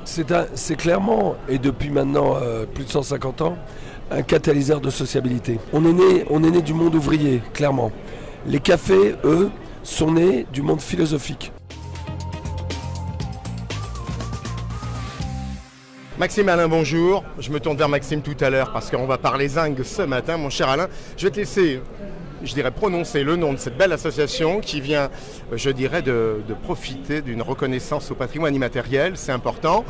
C'est clairement, et depuis maintenant plus de 150 ans, un catalyseur de sociabilité. On est né du monde ouvrier, clairement. Les cafés, eux, sont nés du monde philosophique. Maxime Alain, bonjour. Je me tourne vers Maxime tout à l'heure parce qu'on va parler zinc ce matin. Mon cher Alain, je vais te laisser, je dirais, prononcer le nom de cette belle association qui vient, je dirais, de profiter d'une reconnaissance au patrimoine immatériel. C'est important.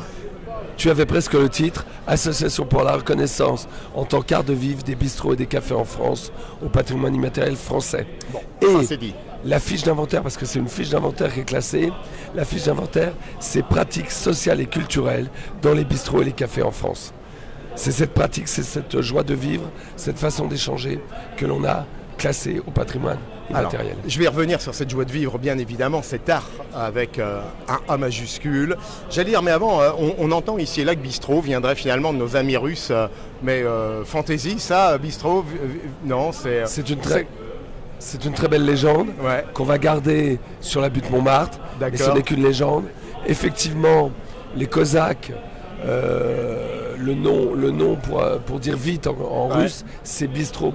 Tu avais presque le titre « Association pour la reconnaissance en tant qu'art de vivre des bistrots et des cafés en France au patrimoine immatériel français ». Bon, et ça c'est dit. La fiche d'inventaire, parce que c'est une fiche d'inventaire qui est classée, la fiche d'inventaire, c'est pratiques sociales et culturelles dans les bistrots et les cafés en France. C'est cette pratique, c'est cette joie de vivre, cette façon d'échanger que l'on a classée au patrimoine immatériel. Alors, je vais revenir sur cette joie de vivre, bien évidemment, cet art avec un A majuscule. J'allais dire, mais avant, on entend ici et là que bistrot viendrait finalement de nos amis russes, mais fantaisie, ça, bistrot, non, c'est... C'est une très belle légende qu'on va garder sur la butte Montmartre, mais ce n'est qu'une légende. Effectivement, les Cosaques, le nom pour dire vite en russe, c'est bistrot.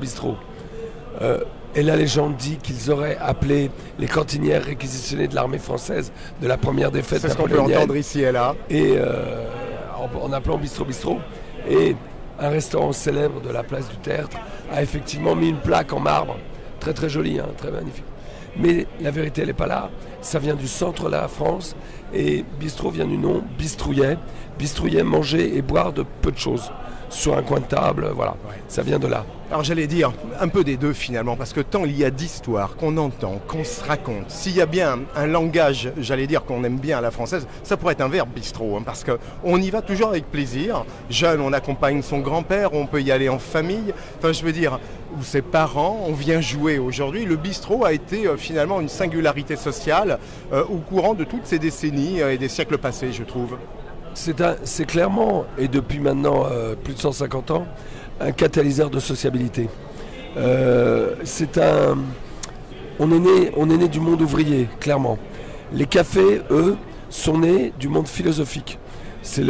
Et la légende dit qu'ils auraient appelé les cantinières réquisitionnées de l'armée française de la première défaite napoléonienne. C'est ce qu'on peut entendre ici et là. Et en appelant bistrot. Et un restaurant célèbre de la place du Tertre a effectivement mis une plaque en marbre. Très très joli, hein, très magnifique. Mais la vérité, elle n'est pas là. Ça vient du centre de la France. Et bistrot vient du nom bistrouillet. Bistrouillet, manger et boire de peu de choses. Sur un coin de table, voilà. Ça vient de là. Alors j'allais dire un peu des deux finalement, parce que tant il y a d'histoires qu'on entend, qu'on se raconte, s'il y a bien un langage, j'allais dire qu'on aime bien à la française, ça pourrait être un verbe bistrot, hein, parce qu'on y va toujours avec plaisir. Jeune, on accompagne son grand-père, on peut y aller en famille, enfin je veux dire, ou ses parents, on vient jouer aujourd'hui. Le bistrot a été finalement une singularité sociale au courant de toutes ces décennies et des siècles passés, je trouve. C'est clairement, et depuis maintenant plus de 150 ans, un catalyseur de sociabilité. On est né du monde ouvrier, clairement. Les cafés, eux, sont nés du monde philosophique. C'est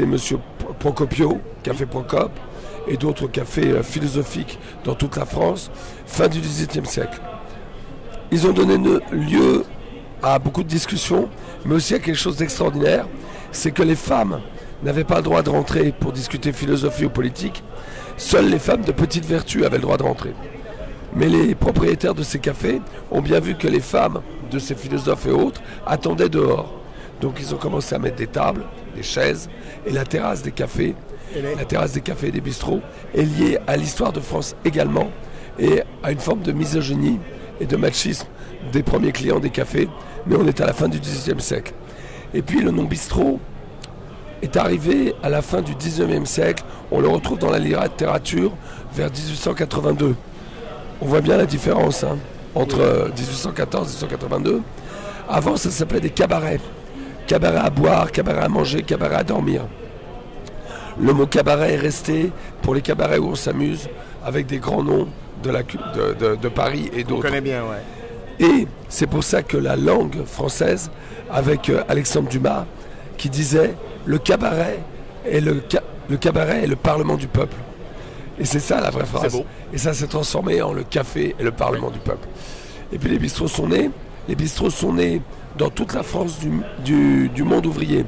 monsieur Procopio, Café Procope, et d'autres cafés philosophiques dans toute la France, fin du XVIIIe siècle. Ils ont donné lieu à beaucoup de discussions, mais aussi à quelque chose d'extraordinaire, c'est que les femmes n'avaient pas le droit de rentrer pour discuter philosophie ou politique. Seules les femmes de petite vertu avaient le droit de rentrer. Mais les propriétaires de ces cafés ont bien vu que les femmes de ces philosophes et autres attendaient dehors. Donc ils ont commencé à mettre des tables, des chaises, et la terrasse des cafés, et des bistrots est liée à l'histoire de France également, et à une forme de misogynie et de machisme des premiers clients des cafés, mais on est à la fin du XVIIIe siècle. Et puis le nom bistrot est arrivé à la fin du XIXe siècle. On le retrouve dans la littérature vers 1882. On voit bien la différence entre 1814 et 1882. Avant, ça s'appelait des cabarets. Cabaret à boire, cabaret à manger, cabaret à dormir. Le mot cabaret est resté pour les cabarets où on s'amuse avec des grands noms de Paris et d'autres. On connaît bien, ouais. Et c'est pour ça que la langue française, avec Alexandre Dumas, qui disait « le cabaret est le parlement du peuple ». Et c'est ça la vraie phrase. C'est beau. Et ça s'est transformé en le café et le parlement du peuple. Et puis les bistrots sont nés. Les bistrots sont nés dans toute la France du monde ouvrier.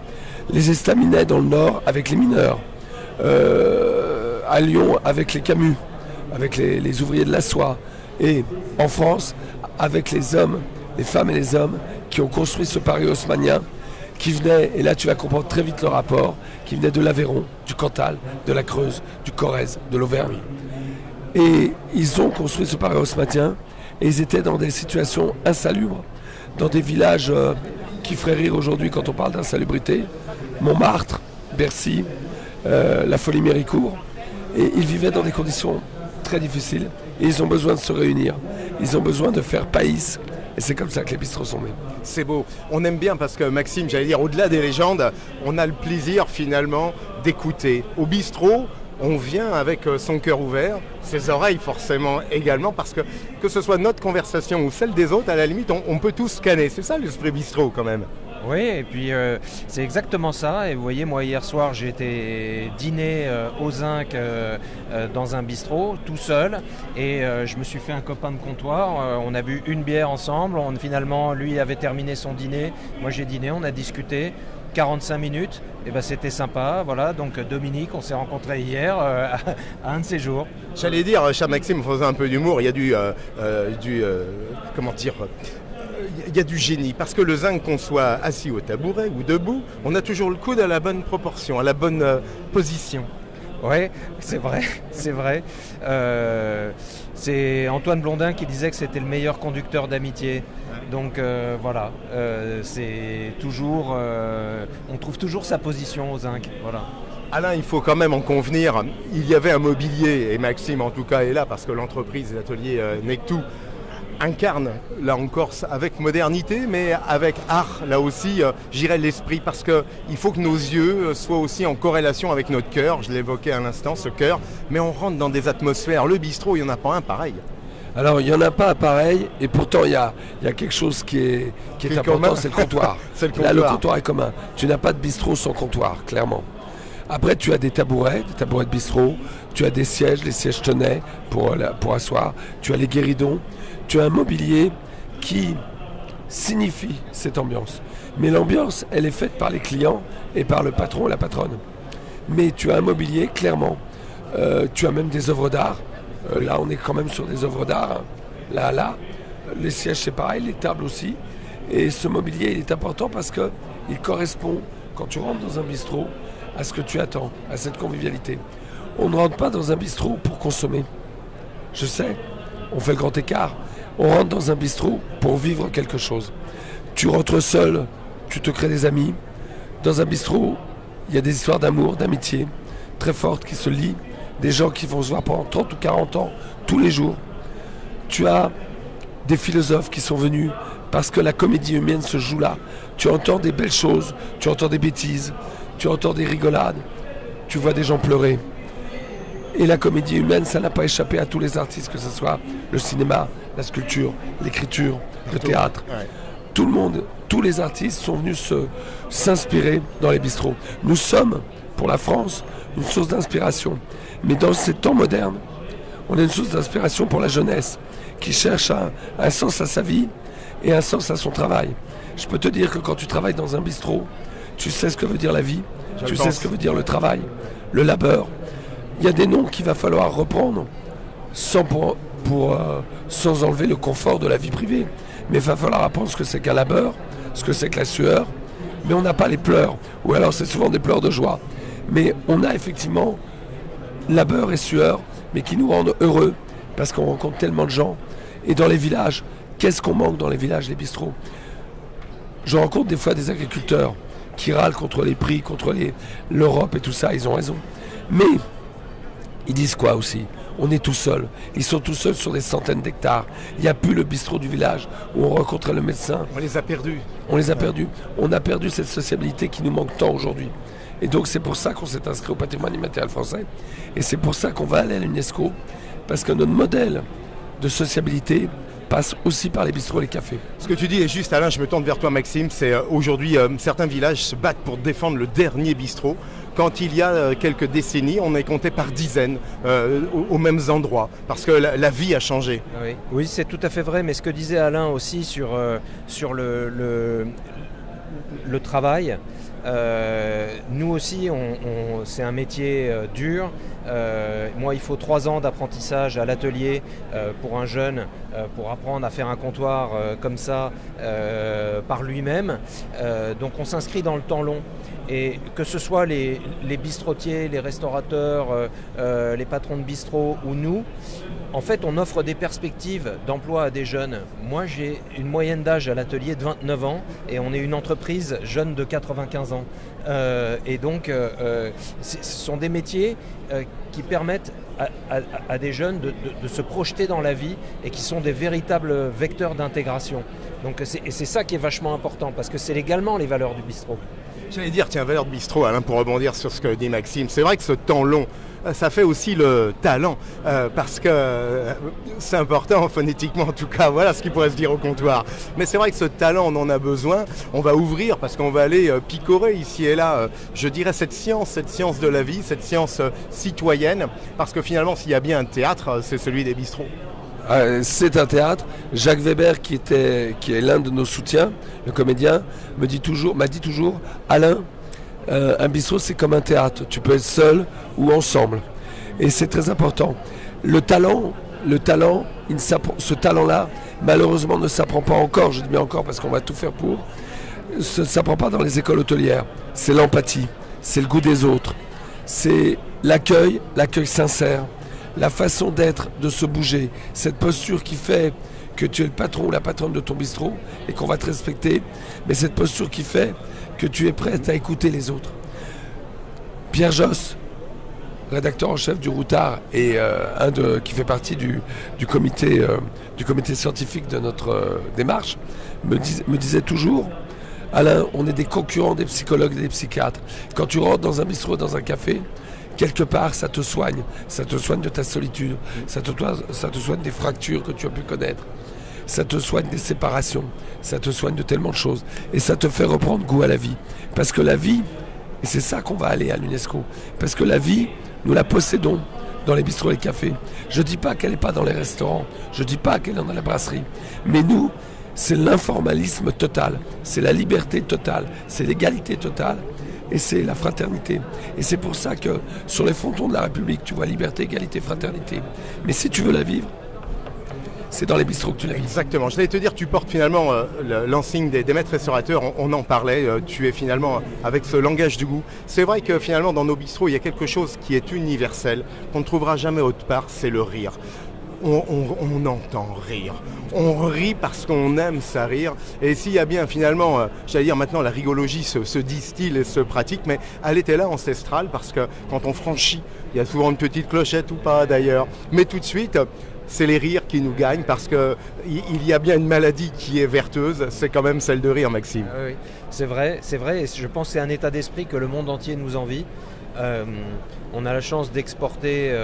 Les estaminets dans le nord avec les mineurs. À Lyon avec les Camus, avec les ouvriers de la soie. Et en France, avec les hommes, les femmes et les hommes qui ont construit ce Paris haussmannien, qui venaient, et là tu vas comprendre très vite le rapport, qui venaient de l'Aveyron, du Cantal, de la Creuse, du Corrèze, de l'Auvergne. Et ils ont construit ce Paris haussmannien, et ils étaient dans des situations insalubres, dans des villages qui feraient rire aujourd'hui quand on parle d'insalubrité, Montmartre, Bercy, la Folie-Méricourt, et ils vivaient dans des conditions très difficiles, et ils ont besoin de se réunir, ils ont besoin de faire païs, et c'est comme ça que les bistrots sont nés. C'est beau. On aime bien parce que Maxime, j'allais dire, au-delà des légendes, on a le plaisir finalement d'écouter. Au bistrot, on vient avec son cœur ouvert, ses oreilles forcément également, parce que ce soit notre conversation ou celle des autres, à la limite, on peut tout scanner. C'est ça l'esprit bistrot quand même. Oui, et puis c'est exactement ça. Et vous voyez, moi hier soir, j'ai été dîner au Zinc dans un bistrot, tout seul. Et je me suis fait un copain de comptoir. On a bu une bière ensemble. Finalement, lui avait terminé son dîner. Moi, j'ai dîné, on a discuté. 45 minutes, et ben c'était sympa, voilà. Donc Dominique, on s'est rencontrés hier à un de ces jours. J'allais dire, cher Maxime, on faisait un peu d'humour, il y a comment dire, il y a du génie, parce que le Zinc, qu'on soit assis au tabouret ou debout, on a toujours le coude à la bonne proportion, à la bonne position. Oui, c'est vrai, c'est vrai. C'est Antoine Blondin qui disait que c'était le meilleur conducteur d'amitié. Donc voilà, c'est toujours, on trouve toujours sa position au Zinc. Voilà. Alain, il faut quand même en convenir, il y avait un mobilier, et Maxime en tout cas est là, parce que l'entreprise, l'atelier Nectou, incarne, là encore, avec modernité, mais avec art, là aussi, j'irais l'esprit, parce qu'il faut que nos yeux soient aussi en corrélation avec notre cœur, je l'évoquais à l'instant, ce cœur, mais on rentre dans des atmosphères. Le bistrot, il n'y en a pas un pareil. Alors, il n'y en a pas un pareil, et pourtant, il y a quelque chose qui est important, c'est le comptoir. C'est le comptoir. Là, le comptoir est commun. Tu n'as pas de bistrot sans comptoir, clairement. Après, tu as des tabourets de bistrot, tu as des sièges, les sièges tenets pour asseoir, tu as les guéridons, tu as un mobilier qui signifie cette ambiance. Mais l'ambiance, elle est faite par les clients et par le patron et la patronne. Mais tu as un mobilier, clairement. Tu as même des œuvres d'art. Là, on est quand même sur des œuvres d'art. Hein. Là. Les sièges, c'est pareil, les tables aussi. Et ce mobilier, il est important parce qu'il correspond, quand tu rentres dans un bistrot, à ce que tu attends, à cette convivialité. On ne rentre pas dans un bistrot pour consommer. Je sais, on fait le grand écart. On rentre dans un bistrot pour vivre quelque chose. Tu rentres seul, tu te crées des amis. Dans un bistrot, il y a des histoires d'amour, d'amitié, très fortes qui se lient. Des gens qui vont se voir pendant 30 ou 40 ans, tous les jours. Tu as des philosophes qui sont venus parce que la comédie humaine se joue là. Tu entends des belles choses, tu entends des bêtises, tu entends des rigolades, tu vois des gens pleurer. Et la comédie humaine, ça n'a pas échappé à tous les artistes, que ce soit le cinéma, la sculpture, l'écriture, le théâtre. Ouais. Tout le monde, tous les artistes sont venus s'inspirer dans les bistrots. Nous sommes, pour la France, une source d'inspiration. Mais dans ces temps modernes, on est une source d'inspiration pour la jeunesse qui cherche un sens à sa vie et un sens à son travail. Je peux te dire que quand tu travailles dans un bistrot, tu sais ce que veut dire la vie, tu sais ce que veut dire le travail, le labeur. Il y a des noms qu'il va falloir reprendre sans enlever le confort de la vie privée. Mais il va falloir apprendre ce que c'est qu'un labeur, ce que c'est que la sueur. Mais on n'a pas les pleurs, ou alors c'est souvent des pleurs de joie. Mais on a effectivement labeur et sueur, mais qui nous rendent heureux parce qu'on rencontre tellement de gens. Et dans les villages, qu'est-ce qu'on manque dans les villages, les bistrots? Je rencontre des fois des agriculteurs qui râlent contre les prix, contre l'Europe et tout ça, ils ont raison. Mais ils disent quoi aussi? On est tout seul. Ils sont tout seuls sur des centaines d'hectares. Il n'y a plus le bistrot du village où on rencontrait le médecin. On les a perdus. On les a perdus. On a perdu cette sociabilité qui nous manque tant aujourd'hui. Et donc c'est pour ça qu'on s'est inscrit au patrimoine immatériel français. Et c'est pour ça qu'on va aller à l'UNESCO. Parce que notre modèle de sociabilité passe aussi par les bistrots et les cafés. Ce que tu dis est juste, Alain, je me tourne vers toi, Maxime. C'est aujourd'hui, certains villages se battent pour défendre le dernier bistrot. Quand il y a quelques décennies, on est compté par dizaines aux mêmes endroits, parce que la vie a changé. Oui, c'est tout à fait vrai, mais ce que disait Alain aussi sur le travail, nous aussi, c'est un métier dur. Moi, il faut 3 ans d'apprentissage à l'atelier pour un jeune, pour apprendre à faire un comptoir comme ça par lui-même. Donc on s'inscrit dans le temps long. Et que ce soit les bistrotiers, les restaurateurs, les patrons de bistrot ou nous, en fait, on offre des perspectives d'emploi à des jeunes. Moi, j'ai une moyenne d'âge à l'atelier de 29 ans et on est une entreprise jeune de 95 ans. Et donc, ce sont des métiers qui permettent à des jeunes de se projeter dans la vie et qui sont des véritables vecteurs d'intégration. Donc, c'est ça qui est vachement important parce que c'est également les valeurs du bistrot. J'allais dire, tiens, valeur de bistrot, Alain, pour rebondir sur ce que dit Maxime, c'est vrai que ce temps long, ça fait aussi le talent, parce que c'est important phonétiquement en tout cas, voilà ce qui pourrait se dire au comptoir. Mais c'est vrai que ce talent, on en a besoin, on va ouvrir parce qu'on va aller picorer ici et là, je dirais cette science de la vie, cette science citoyenne, parce que finalement s'il y a bien un théâtre, c'est celui des bistrots. C'est un théâtre. Jacques Weber, qui est l'un de nos soutiens, le comédien, m'a dit toujours, Alain, un bistrot c'est comme un théâtre. Tu peux être seul ou ensemble. Et c'est très important. Le talent, ce talent-là, malheureusement ne s'apprend pas encore. Je dis bien encore parce qu'on va tout faire pour. Ça ne s'apprend pas dans les écoles hôtelières. C'est l'empathie, c'est le goût des autres, c'est l'accueil sincère. La façon d'être, de se bouger, cette posture qui fait que tu es le patron ou la patronne de ton bistrot et qu'on va te respecter, mais cette posture qui fait que tu es prête à écouter les autres. Pierre Josse, rédacteur en chef du Routard et qui fait partie du comité scientifique de notre démarche, me disait toujours, Alain, on est des concurrents des psychologues et des psychiatres. Quand tu rentres dans un bistrot, dans un café, quelque part, ça te soigne de ta solitude, ça te soigne des fractures que tu as pu connaître, ça te soigne des séparations, ça te soigne de tellement de choses, et ça te fait reprendre goût à la vie. Parce que la vie, et c'est ça qu'on va aller à l'UNESCO, parce que la vie, nous la possédons dans les bistrots et les cafés. Je ne dis pas qu'elle n'est pas dans les restaurants, je ne dis pas qu'elle est dans la brasserie, mais nous, c'est l'informalisme total, c'est la liberté totale, c'est l'égalité totale, et c'est la fraternité. Et c'est pour ça que sur les frontons de la République, tu vois liberté, égalité, fraternité. Mais si tu veux la vivre, c'est dans les bistrots que tu la vis. Exactement. Je voulais te dire, tu portes finalement l'insigne des maîtres restaurateurs. On en parlait. Tu es finalement avec ce langage du goût. C'est vrai que finalement, dans nos bistrots, il y a quelque chose qui est universel, qu'on ne trouvera jamais autre part, c'est le rire. On entend rire. On rit parce qu'on aime ça rire. Et s'il y a bien finalement, j'allais dire maintenant la rigologie se distille et se pratique, mais elle était là ancestrale parce que quand on franchit, il y a souvent une petite clochette ou pas d'ailleurs, mais tout de suite, c'est les rires qui nous gagnent parce qu'il y a bien une maladie qui est vertueuse, c'est quand même celle de rire, Maxime. Ah oui, c'est vrai, et je pense que c'est un état d'esprit que le monde entier nous envie. On a la chance d'exporter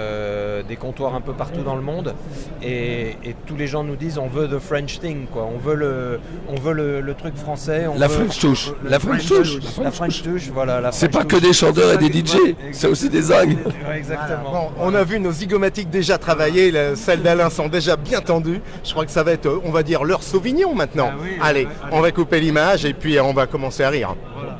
des comptoirs un peu partout dans le monde et tous les gens nous disent on veut the French thing, quoi. On veut le truc français. French touch. La French touch, voilà. C'est pas que des chanteurs et des DJ, c'est aussi des zingues. Ouais, exactement. Bon, on a vu nos zygomatiques déjà travailler, celles d'Alain sont déjà bien tendues. Je crois que ça va être, on va dire, leur Sauvignon maintenant. Ah oui, allez, on va couper l'image et puis on va commencer à rire. Voilà.